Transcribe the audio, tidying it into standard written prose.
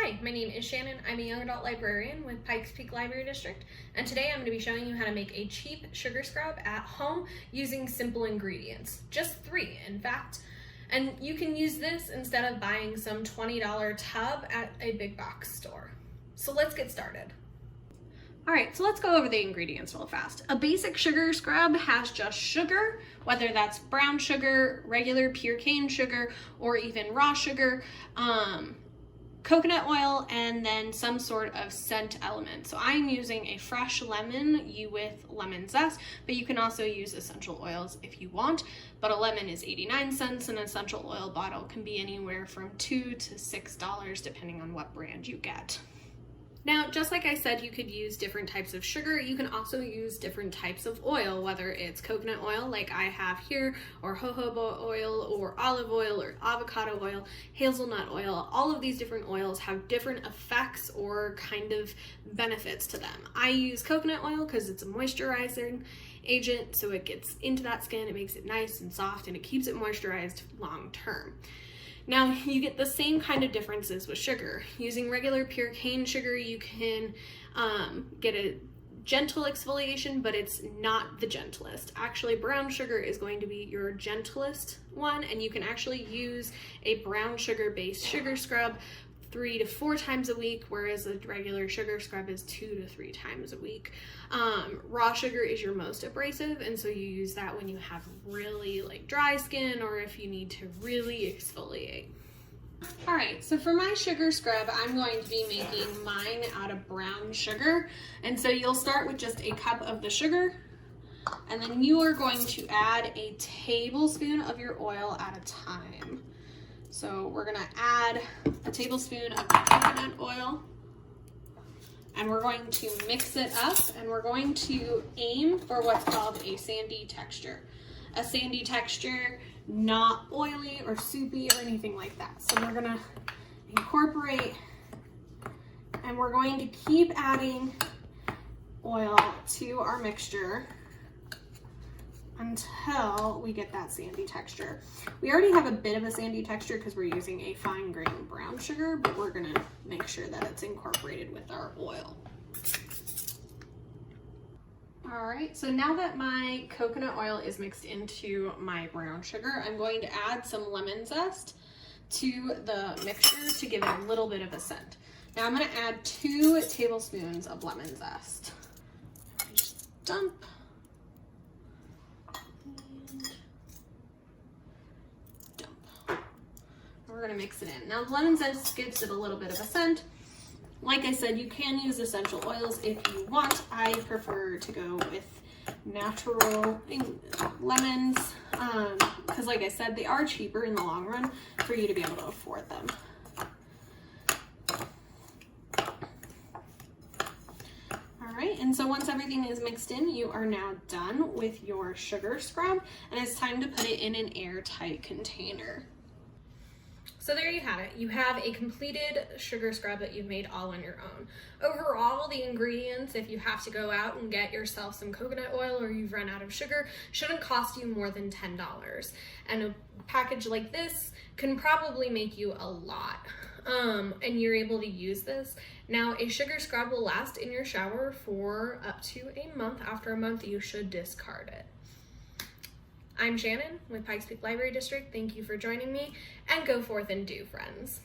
Hi, my name is Shannon. I'm a young adult librarian with Pikes Peak Library District, and today I'm going to be showing you how to make a cheap sugar scrub at home using simple ingredients. Just 3, in fact. And you can use this instead of buying some $20 tub at a big box store. So let's get started. All right, so let's go over the ingredients real fast. A basic sugar scrub has just sugar, whether that's brown sugar, regular pure cane sugar, or even raw sugar, coconut oil, and then some sort of scent element. So I'm using a fresh lemon with lemon zest, but you can also use essential oils if you want. But a lemon is 89 cents, and an essential oil bottle can be anywhere from $2 to $6 depending on what brand you get. Now, just like I said, you could use different types of sugar. You can also use different types of oil, whether it's coconut oil like I have here, or jojoba oil, or olive oil, or avocado oil, hazelnut oil. All of these different oils have different effects or kind of benefits to them. I use coconut oil because it's a moisturizing agent, so it gets into that skin, it makes it nice and soft, and it keeps it moisturized long term. Now, you get the same kind of differences with sugar. Using regular pure cane sugar, you can get a gentle exfoliation, but it's not the gentlest. Actually, brown sugar is going to be your gentlest one, and you can actually use a brown sugar-based sugar scrub 3 to 4 times a week, whereas a regular sugar scrub is 2 to 3 times a week. Raw sugar is your most abrasive, and so you use that when you have really dry skin or if you need to really exfoliate. All right, so for my sugar scrub, I'm going to be making mine out of brown sugar. And so you'll start with just a cup of the sugar, and then you are going to add a tablespoon of your oil at a time. So we're gonna add a tablespoon of coconut oil, and we're going to mix it up, and we're going to aim for what's called a sandy texture. A sandy texture, not oily or soupy or anything like that. So we're gonna incorporate, and we're going to keep adding oil to our mixture until we get that sandy texture. We already have a bit of a sandy texture because we're using a fine grain brown sugar, but we're gonna make sure that it's incorporated with our oil. All right, so now that my coconut oil is mixed into my brown sugar, I'm going to add some lemon zest to the mixture to give it a little bit of a scent. Now I'm gonna add 2 tablespoons of lemon zest. Just dump. We're gonna mix it in. Now the lemon zest gives it a little bit of a scent. Like I said, you can use essential oils if you want. I prefer to go with natural lemons because like I said, they are cheaper in the long run for you to be able to afford them. All right, and so once everything is mixed in, you are now done with your sugar scrub, and it's time to put it in an airtight container. So there you have it. You have a completed sugar scrub that you've made all on your own. Overall, the ingredients, if you have to go out and get yourself some coconut oil or you've run out of sugar, shouldn't cost you more than $10. And a package like this can probably make you a lot. And you're able to use this. Now, a sugar scrub will last in your shower for up to a month. After a month, you should discard it. I'm Shannon with Pikes Peak Library District. Thank you for joining me, and go forth and do, friends.